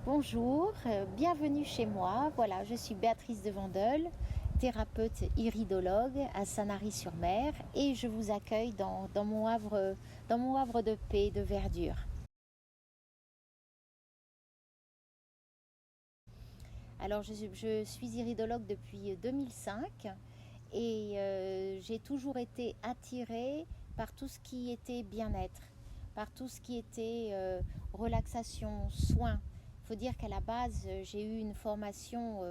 Bonjour, bienvenue chez moi. Voilà, je suis Béatrice de Vendel, thérapeute iridologue à Sanary-sur-Mer et je vous accueille dans mon havre de paix, de verdure. Alors, je suis iridologue depuis 2005 et j'ai toujours été attirée par tout ce qui était bien-être, par tout ce qui était relaxation, soins. Il faut dire qu'à la base, j'ai eu une formation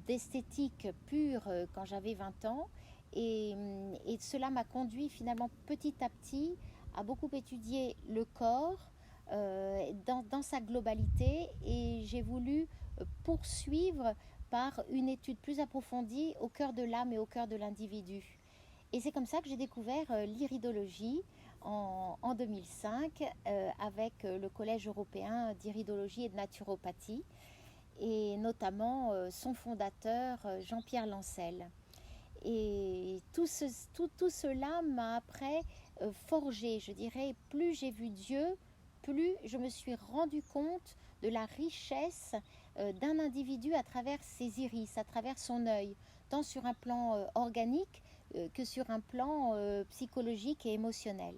d'esthétique pure quand j'avais 20 ans et cela m'a conduit finalement petit à petit à beaucoup étudier le corps dans sa globalité et j'ai voulu poursuivre par une étude plus approfondie au cœur de l'âme et au cœur de l'individu. Et c'est comme ça que j'ai découvert l'iridologie en 2005 avec le Collège européen d'iridologie et de naturopathie et notamment son fondateur Jean-Pierre Lancel. Et tout cela m'a après forgé, je dirais, plus j'ai vu Dieu, plus je me suis rendu compte de la richesse d'un individu à travers ses iris, à travers son œil, tant sur un plan organique que sur un plan psychologique et émotionnel.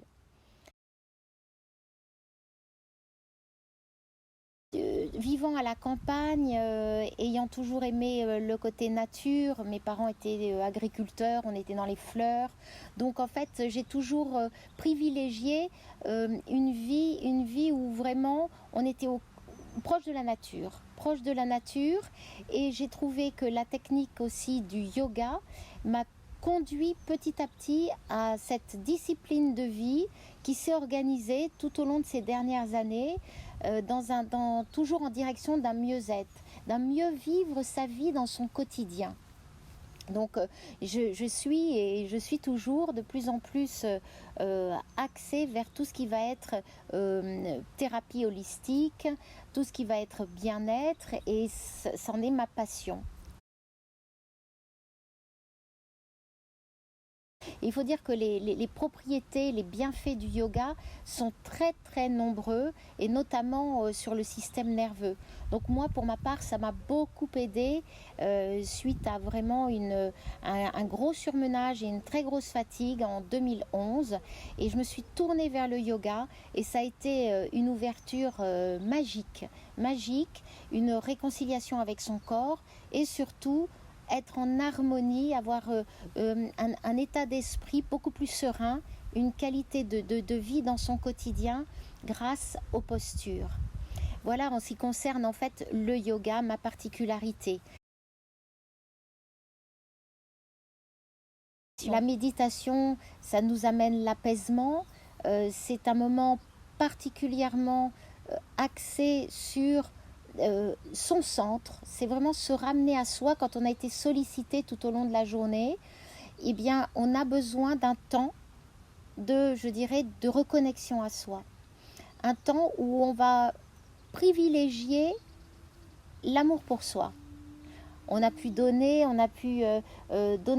Vivant à la campagne, ayant toujours aimé le côté nature, mes parents étaient agriculteurs, on était dans les fleurs. Donc en fait, j'ai toujours privilégié une vie où vraiment on était proche de la nature. Proche de la nature. Et j'ai trouvé que la technique aussi du yoga m'a conduit petit à petit à cette discipline de vie qui s'est organisée tout au long de ces dernières années toujours en direction d'un mieux-être, d'un mieux vivre sa vie dans son quotidien. Donc je suis toujours de plus en plus axée vers tout ce qui va être thérapie holistique, tout ce qui va être bien-être et c'en est ma passion. Il faut dire que les propriétés, les bienfaits du yoga sont très très nombreux et notamment sur le système nerveux. Donc moi pour ma part ça m'a beaucoup aidé suite à vraiment un gros surmenage et une très grosse fatigue en 2011 et je me suis tournée vers le yoga et ça a été une ouverture magique, une réconciliation avec son corps et surtout être en harmonie, avoir un état d'esprit beaucoup plus serein, une qualité de vie dans son quotidien grâce aux postures. Voilà en ce qui concerne en fait le yoga, ma particularité. La méditation, ça nous amène l'apaisement. C'est un moment particulièrement axé sur son centre. C'est vraiment se ramener à soi quand on a été sollicité tout au long de la journée. Eh bien, on a besoin d'un temps je dirais, de reconnexion à soi. Un temps où on va privilégier l'amour pour soi. On a pu donner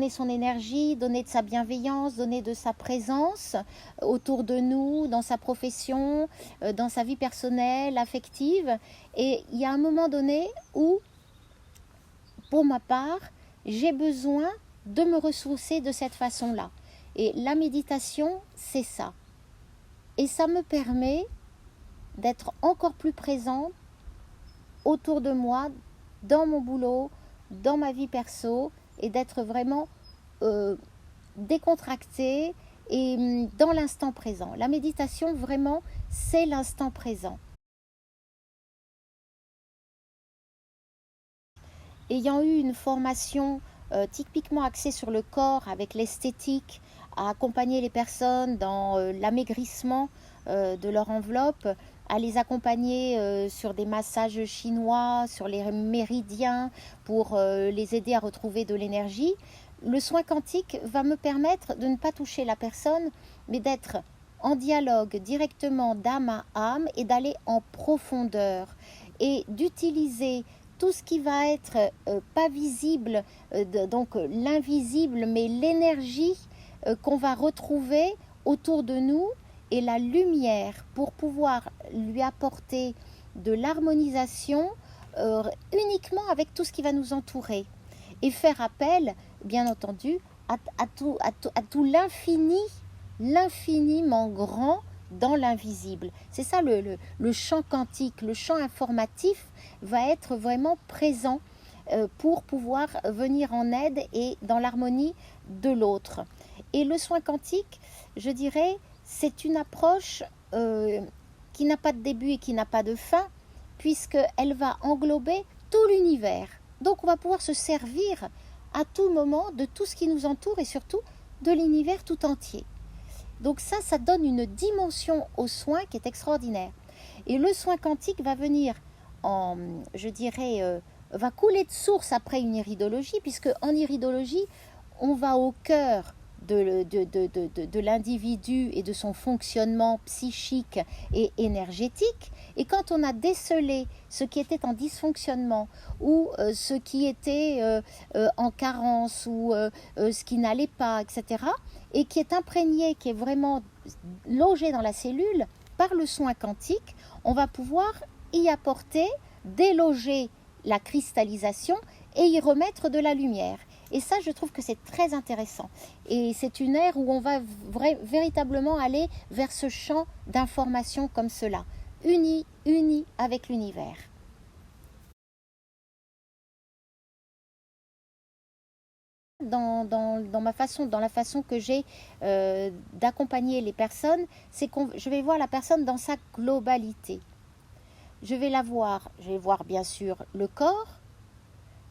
son énergie, donner de sa bienveillance, donner de sa présence autour de nous, dans sa profession, dans sa vie personnelle, affective. Et il y a un moment donné où, pour ma part, j'ai besoin de me ressourcer de cette façon-là. Et la méditation, c'est ça. Et ça me permet d'être encore plus présente autour de moi, dans mon boulot, dans ma vie perso, et d'être vraiment décontractée et dans l'instant présent. La méditation, vraiment, c'est l'instant présent. Ayant eu une formation typiquement axée sur le corps, avec l'esthétique, à accompagner les personnes dans l'amaigrissement de leur enveloppe, à les accompagner sur des massages chinois, sur les méridiens, pour les aider à retrouver de l'énergie, le soin quantique va me permettre de ne pas toucher la personne, mais d'être en dialogue directement d'âme à âme et d'aller en profondeur et d'utiliser tout ce qui va être pas visible, donc l'invisible, mais l'énergie qu'on va retrouver autour de nous et la lumière pour pouvoir lui apporter de l'harmonisation uniquement avec tout ce qui va nous entourer et faire appel, bien entendu, à tout l'infiniment grand dans l'invisible. C'est ça le champ quantique, le champ informatif va être vraiment présent pour pouvoir venir en aide et dans l'harmonie de l'autre. Et le soin quantique, je dirais, c'est une approche qui n'a pas de début et qui n'a pas de fin, puisqu'elle va englober tout l'univers. Donc on va pouvoir se servir à tout moment de tout ce qui nous entoure et surtout de l'univers tout entier. Donc ça donne une dimension au soin qui est extraordinaire. Et le soin quantique va venir va couler de source après une iridologie, puisque en iridologie, on va au cœur de l'individu et de son fonctionnement psychique et énergétique. Et quand on a décelé ce qui était en dysfonctionnement ou ce qui était en carence ou ce qui n'allait pas, etc., et qui est imprégné, qui est vraiment logé dans la cellule, par le soin quantique, on va pouvoir y apporter, déloger la cristallisation et y remettre de la lumière. Et ça, je trouve que c'est très intéressant. Et c'est une ère où on va véritablement aller vers ce champ d'information comme cela, uni avec l'univers. Dans la façon que j'ai d'accompagner les personnes, c'est que je vais voir la personne dans sa globalité. Je vais voir bien sûr le corps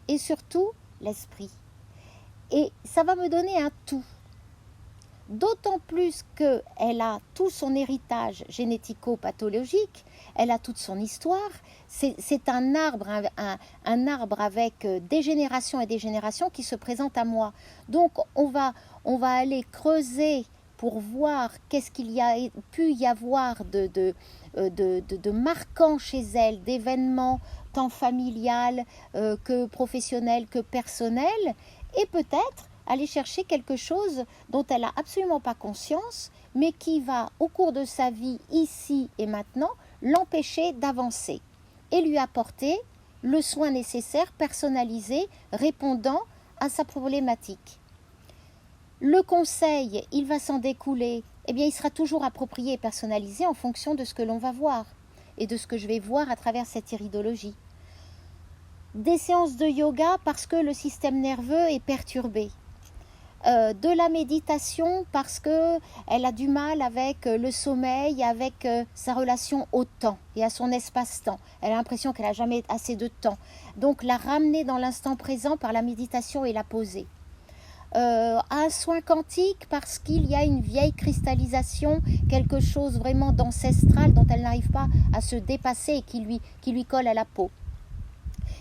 et surtout l'esprit. Et ça va me donner un tout. D'autant plus qu'elle a tout son héritage génético-pathologique, elle a toute son histoire. C'est un arbre avec des générations et des générations qui se présentent à moi. Donc on va aller creuser pour voir qu'est-ce qu'il y a pu y avoir de marquant chez elle, d'événements tant familial que professionnel que personnel, et peut-être aller chercher quelque chose dont elle n'a absolument pas conscience, mais qui va, au cours de sa vie, ici et maintenant, l'empêcher d'avancer et lui apporter le soin nécessaire, personnalisé, répondant à sa problématique. Le conseil, il va s'en découler, eh bien, il sera toujours approprié et personnalisé en fonction de ce que l'on va voir et de ce que je vais voir à travers cette iridologie. Des séances de yoga parce que le système nerveux est perturbé. De la méditation parce qu'elle a du mal avec le sommeil, avec sa relation au temps et à son espace-temps. Elle a l'impression qu'elle n'a jamais assez de temps. Donc la ramener dans l'instant présent par la méditation et la poser. Un soin quantique parce qu'il y a une vieille cristallisation, quelque chose vraiment d'ancestral dont elle n'arrive pas à se dépasser et qui lui colle à la peau.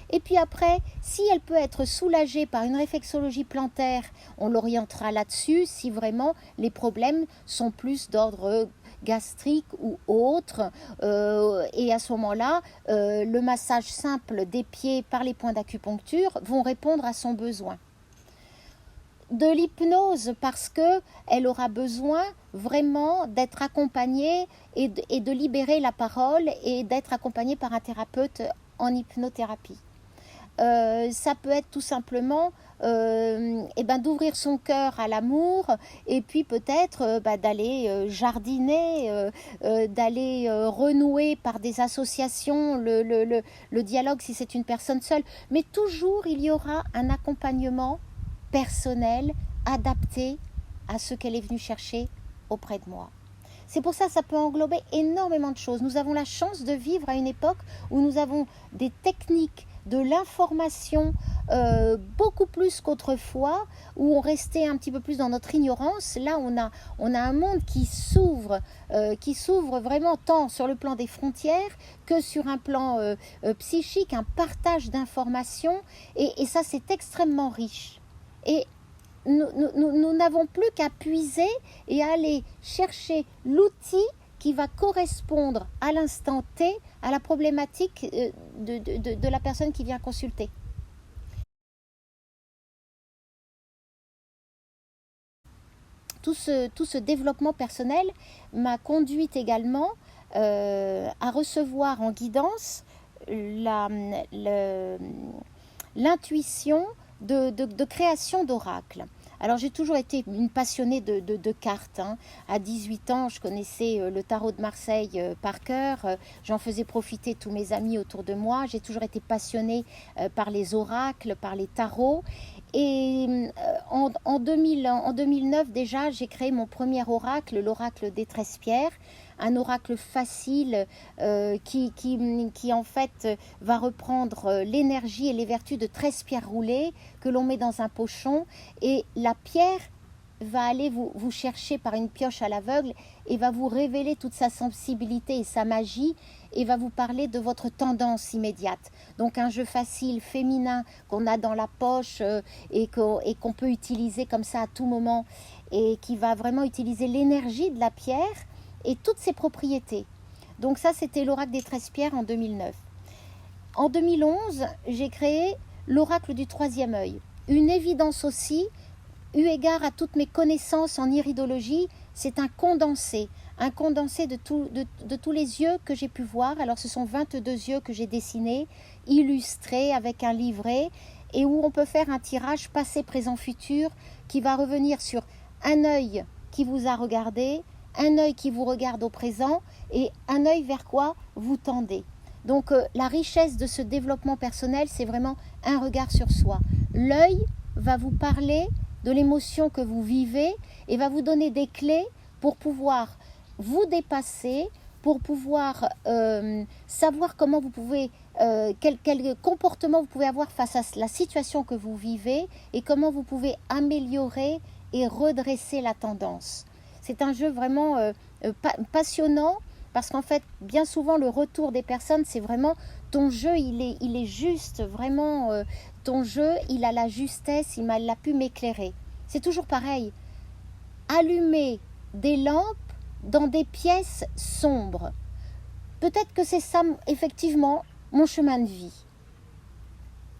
Et puis après, si elle peut être soulagée par une réflexologie plantaire, on l'orientera là-dessus si vraiment les problèmes sont plus d'ordre gastrique ou autre. Et à ce moment-là, le massage simple des pieds par les points d'acupuncture vont répondre à son besoin. De l'hypnose parce qu'elle aura besoin vraiment d'être accompagnée et de libérer la parole et d'être accompagnée par un thérapeute en hypnothérapie. Ça peut être tout simplement d'ouvrir son cœur à l'amour et puis peut-être d'aller jardiner, d'aller renouer par des associations le dialogue si c'est une personne seule. Mais toujours il y aura un accompagnement personnel adapté à ce qu'elle est venue chercher auprès de moi. C'est pour ça que ça peut englober énormément de choses. Nous avons la chance de vivre à une époque où nous avons des techniques de l'information beaucoup plus qu'autrefois, où on restait un petit peu plus dans notre ignorance. Là, on a un monde qui s'ouvre vraiment tant sur le plan des frontières que sur un plan psychique, un partage d'informations, et ça, c'est extrêmement riche. Et nous n'avons plus qu'à puiser et aller chercher l'outil qui va correspondre à l'instant T à la problématique de la personne qui vient consulter. Tout ce développement personnel m'a conduite également à recevoir en guidance l'intuition de création d'oracles. Alors j'ai toujours été une passionnée de cartes. À 18 ans, je connaissais le tarot de Marseille par cœur. J'en faisais profiter tous mes amis autour de moi. J'ai toujours été passionnée par les oracles, par les tarots. Et en 2009 déjà, j'ai créé mon premier oracle, l'oracle des 13 pierres. Un oracle facile qui en fait va reprendre l'énergie et les vertus de 13 pierres roulées que l'on met dans un pochon, et la pierre va aller vous chercher par une pioche à l'aveugle et va vous révéler toute sa sensibilité et sa magie, et va vous parler de votre tendance immédiate. Donc un jeu facile, féminin, qu'on a dans la poche et qu'on peut utiliser comme ça à tout moment, et qui va vraiment utiliser l'énergie de la pierre et toutes ses propriétés. Donc ça, c'était l'oracle des 13 pierres en 2009. En 2011, j'ai créé l'oracle du troisième œil. Une évidence aussi, eu égard à toutes mes connaissances en iridologie, c'est un condensé de tous les yeux que j'ai pu voir. Alors ce sont 22 yeux que j'ai dessinés, illustrés avec un livret, et où on peut faire un tirage passé, présent, futur, qui va revenir sur un œil qui vous a regardé, un œil qui vous regarde au présent, et un œil vers quoi vous tendez. Donc la richesse de ce développement personnel, c'est vraiment un regard sur soi. L'œil va vous parler de l'émotion que vous vivez et va vous donner des clés pour pouvoir vous dépasser, pour pouvoir savoir comment vous pouvez, quel comportement vous pouvez avoir face à la situation que vous vivez, et comment vous pouvez améliorer et redresser la tendance. C'est un jeu vraiment passionnant, parce qu'en fait, bien souvent, le retour des personnes, c'est vraiment ton jeu, il est juste, vraiment, ton jeu, il a la justesse, il a pu m'éclairer. C'est toujours pareil. Allumer des lampes dans des pièces sombres. Peut-être que c'est ça, effectivement, mon chemin de vie.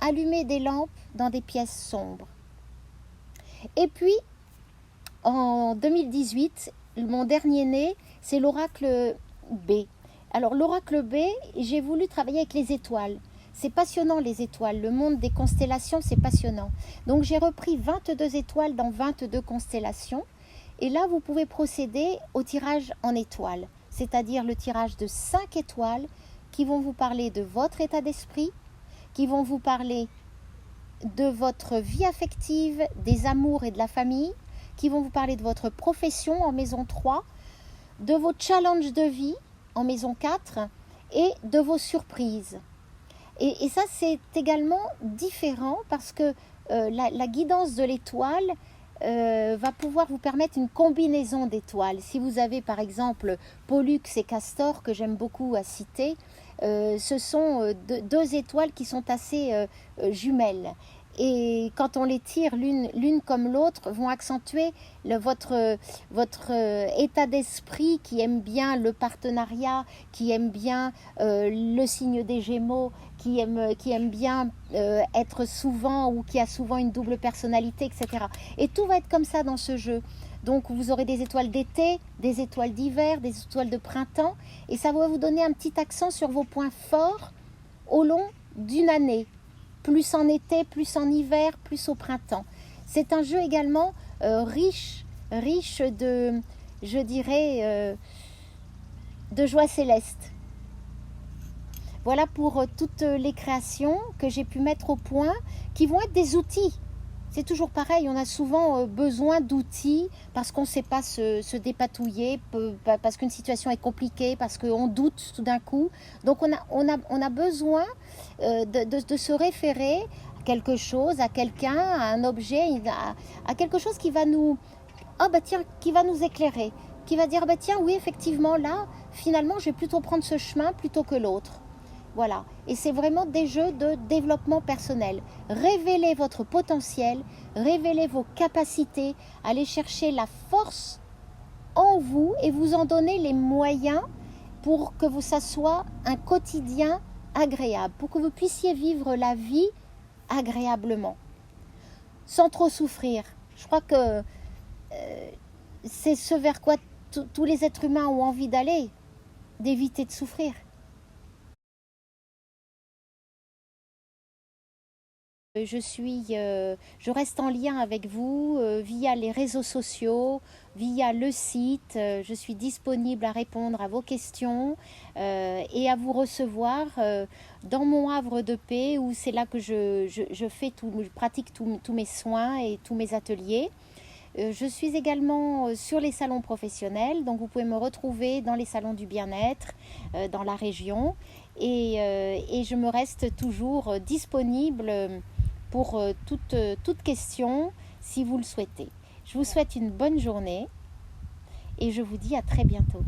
Allumer des lampes dans des pièces sombres. Et puis, en 2018, mon dernier né, c'est l'oracle B. Alors l'oracle B, j'ai voulu travailler avec les étoiles. C'est passionnant, les étoiles. Le monde des constellations, c'est passionnant. Donc j'ai repris 22 étoiles dans 22 constellations. Et là, vous pouvez procéder au tirage en étoiles, c'est-à-dire le tirage de 5 étoiles qui vont vous parler de votre état d'esprit, qui vont vous parler de votre vie affective, des amours et de la famille, qui vont vous parler de votre profession en maison 3, de vos challenges de vie en maison 4 et de vos surprises. Et ça, c'est également différent, parce que la guidance de l'étoile va pouvoir vous permettre une combinaison d'étoiles. Si vous avez par exemple Pollux et Castor, que j'aime beaucoup à citer, ce sont deux étoiles qui sont assez jumelles. Et quand on les tire l'une comme l'autre, vont accentuer votre état d'esprit, qui aime bien le partenariat, qui aime bien le signe des Gémeaux, qui aime bien être souvent, ou qui a souvent une double personnalité, etc. Et tout va être comme ça dans ce jeu. Donc vous aurez des étoiles d'été, des étoiles d'hiver, des étoiles de printemps, et ça va vous donner un petit accent sur vos points forts au long d'une année. Plus en été, plus en hiver, plus au printemps. C'est un jeu également riche de, je dirais, de joie céleste. Voilà pour toutes les créations que j'ai pu mettre au point, qui vont être des outils. C'est toujours pareil, on a souvent besoin d'outils parce qu'on ne sait pas se dépatouiller, parce qu'une situation est compliquée, parce qu'on doute tout d'un coup. Donc on a besoin de se référer à quelque chose, à quelqu'un, à un objet, à quelque chose qui va nous, qui va nous éclairer, qui va dire tiens, oui, effectivement, là, finalement, je vais plutôt prendre ce chemin plutôt que l'autre. Voilà, et c'est vraiment des jeux de développement personnel. Révélez votre potentiel, révélez vos capacités, allez chercher la force en vous et vous en donner les moyens pour que ça soit un quotidien agréable, pour que vous puissiez vivre la vie agréablement, sans trop souffrir. Je crois que c'est ce vers quoi tous les êtres humains ont envie d'aller. d'éviter de souffrir. Je reste en lien avec vous via les réseaux sociaux, via le site. Je suis disponible à répondre à vos questions et à vous recevoir dans mon havre de paix où c'est là que je pratique tous mes soins et tous mes ateliers. Je suis également sur les salons professionnels, donc vous pouvez me retrouver dans les salons du bien-être dans la région et je me reste toujours disponible pour toute question si vous le souhaitez. Je vous souhaite une bonne journée et je vous dis à très bientôt.